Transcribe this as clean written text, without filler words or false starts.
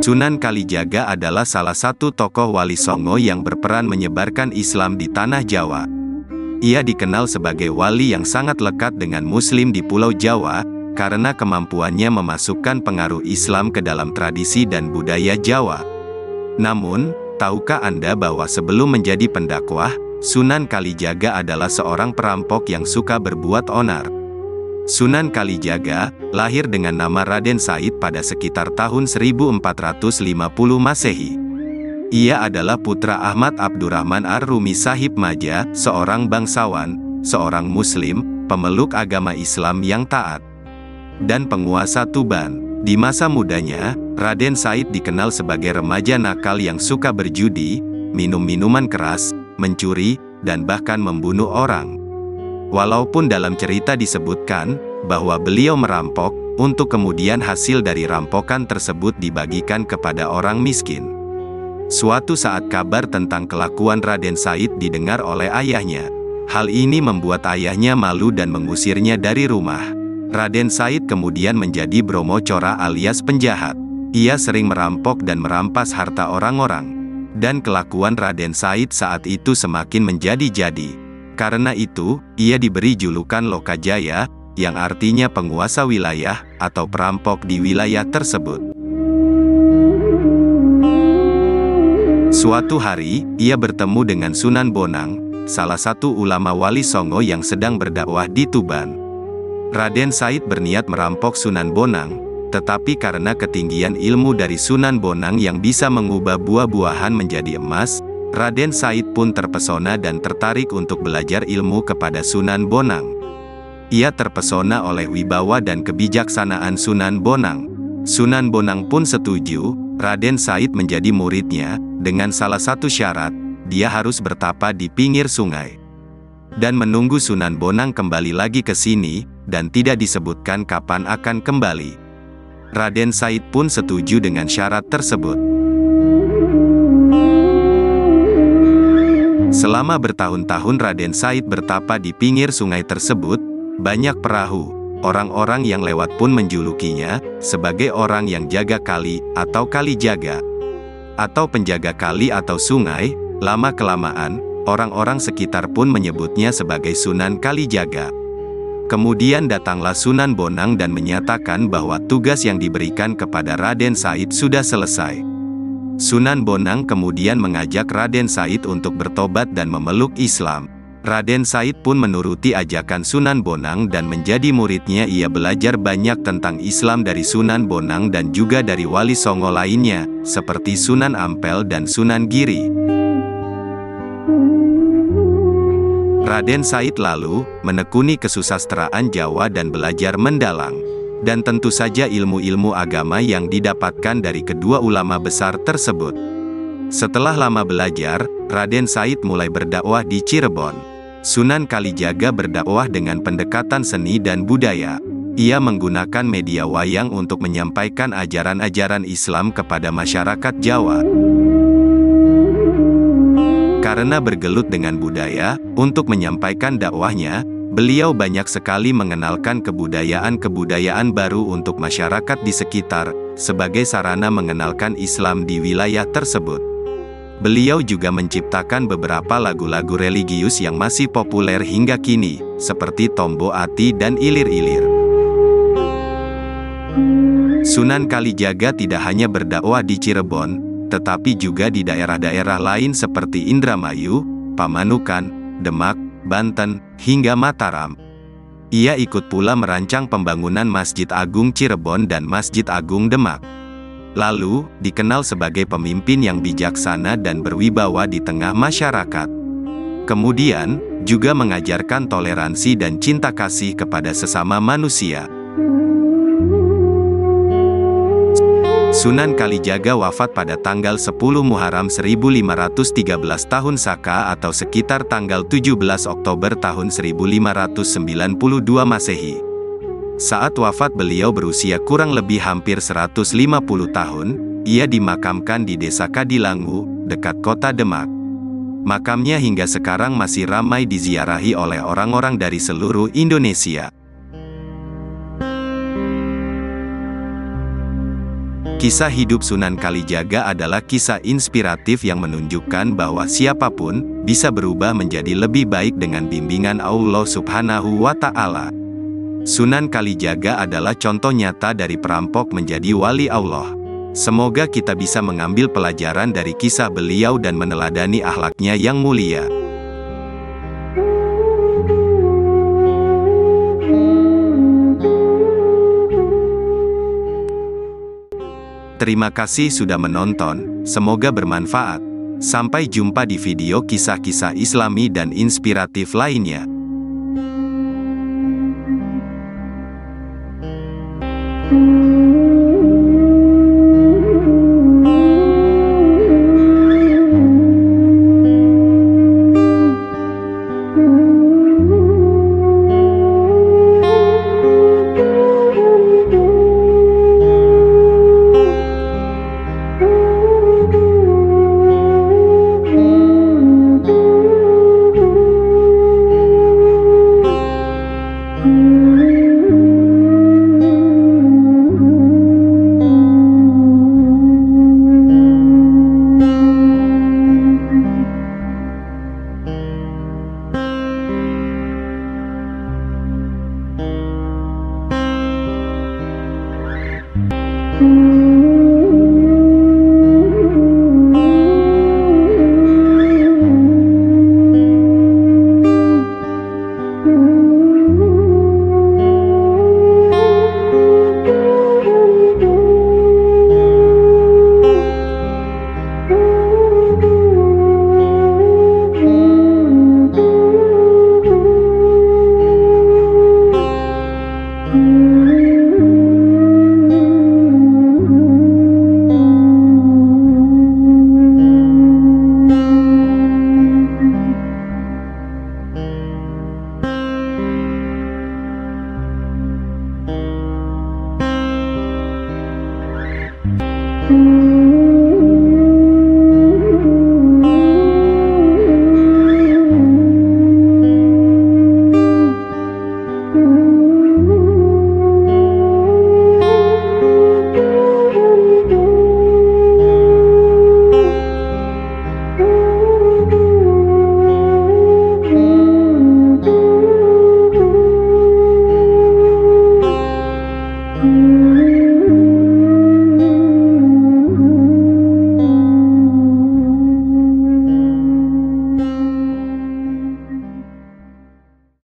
Sunan Kalijaga adalah salah satu tokoh Wali Songo yang berperan menyebarkan Islam di tanah Jawa. Ia dikenal sebagai wali yang sangat lekat dengan Muslim di Pulau Jawa, karena kemampuannya memasukkan pengaruh Islam ke dalam tradisi dan budaya Jawa. Namun, tahukah Anda bahwa sebelum menjadi pendakwah, Sunan Kalijaga adalah seorang perampok yang suka berbuat onar? Sunan Kalijaga lahir dengan nama Raden Said pada sekitar tahun 1450 Masehi. Ia adalah putra Ahmad Abdurrahman Ar-Rumi Sahib Maja, seorang bangsawan, seorang Muslim, pemeluk agama Islam yang taat, dan penguasa Tuban. Di masa mudanya, Raden Said dikenal sebagai remaja nakal yang suka berjudi, minum minuman keras, mencuri, dan bahkan membunuh orang. Walaupun dalam cerita disebutkan bahwa beliau merampok, untuk kemudian hasil dari rampokan tersebut dibagikan kepada orang miskin. Suatu saat kabar tentang kelakuan Raden Said didengar oleh ayahnya. Hal ini membuat ayahnya malu dan mengusirnya dari rumah. Raden Said kemudian menjadi Bromo Cora alias penjahat. Ia sering merampok dan merampas harta orang-orang. Dan kelakuan Raden Said saat itu semakin menjadi-jadi. Karena itu, ia diberi julukan Lokajaya, yang artinya penguasa wilayah, atau perampok di wilayah tersebut. Suatu hari, ia bertemu dengan Sunan Bonang, salah satu ulama Wali Songo yang sedang berdakwah di Tuban. Raden Said berniat merampok Sunan Bonang, tetapi karena ketinggian ilmu dari Sunan Bonang yang bisa mengubah buah-buahan menjadi emas, Raden Said pun terpesona dan tertarik untuk belajar ilmu kepada Sunan Bonang. Ia terpesona oleh wibawa dan kebijaksanaan Sunan Bonang. Sunan Bonang pun setuju, Raden Said menjadi muridnya, dengan salah satu syarat, dia harus bertapa di pinggir sungai. Dan menunggu Sunan Bonang kembali lagi ke sini, dan tidak disebutkan kapan akan kembali. Raden Said pun setuju dengan syarat tersebut. Selama bertahun-tahun Raden Said bertapa di pinggir sungai tersebut, banyak perahu, orang-orang yang lewat pun menjulukinya sebagai orang yang jaga kali atau kali jaga, atau penjaga kali atau sungai. Lama-kelamaan, orang-orang sekitar pun menyebutnya sebagai Sunan Kalijaga. Kemudian datanglah Sunan Bonang dan menyatakan bahwa tugas yang diberikan kepada Raden Said sudah selesai. Sunan Bonang kemudian mengajak Raden Said untuk bertobat dan memeluk Islam. Raden Said pun menuruti ajakan Sunan Bonang dan menjadi muridnya. Ia belajar banyak tentang Islam dari Sunan Bonang dan juga dari Wali Songo lainnya, seperti Sunan Ampel dan Sunan Giri. Raden Said lalu menekuni kesusastraan Jawa dan belajar mendalang. Dan tentu saja ilmu-ilmu agama yang didapatkan dari kedua ulama besar tersebut. Setelah lama belajar, Raden Said mulai berdakwah di Cirebon. Sunan Kalijaga berdakwah dengan pendekatan seni dan budaya. Ia menggunakan media wayang untuk menyampaikan ajaran-ajaran Islam kepada masyarakat Jawa. Karena bergelut dengan budaya, untuk menyampaikan dakwahnya, beliau banyak sekali mengenalkan kebudayaan-kebudayaan baru untuk masyarakat di sekitar, sebagai sarana mengenalkan Islam di wilayah tersebut. Beliau juga menciptakan beberapa lagu-lagu religius yang masih populer hingga kini, seperti Tombo Ati dan Ilir-Ilir. Sunan Kalijaga tidak hanya berdakwah di Cirebon, tetapi juga di daerah-daerah lain seperti Indramayu, Pamanukan, Demak, Banten, hingga Mataram. Ia ikut pula merancang pembangunan Masjid Agung Cirebon dan Masjid Agung Demak. Lalu, dikenal sebagai pemimpin yang bijaksana dan berwibawa di tengah masyarakat. Kemudian, juga mengajarkan toleransi dan cinta kasih kepada sesama manusia. Sunan Kalijaga wafat pada tanggal 10 Muharram 1513 tahun Saka atau sekitar tanggal 17 Oktober tahun 1592 Masehi. Saat wafat beliau berusia kurang lebih hampir 150 tahun, ia dimakamkan di Desa Kadilangu, dekat kota Demak. Makamnya hingga sekarang masih ramai diziarahi oleh orang-orang dari seluruh Indonesia. Kisah hidup Sunan Kalijaga adalah kisah inspiratif yang menunjukkan bahwa siapapun bisa berubah menjadi lebih baik dengan bimbingan Allah Subhanahu wa Ta'ala. Sunan Kalijaga adalah contoh nyata dari perampok menjadi wali Allah. Semoga kita bisa mengambil pelajaran dari kisah beliau dan meneladani akhlaknya yang mulia. Terima kasih sudah menonton, semoga bermanfaat. Sampai jumpa di video kisah-kisah Islami dan inspiratif lainnya. Thank you.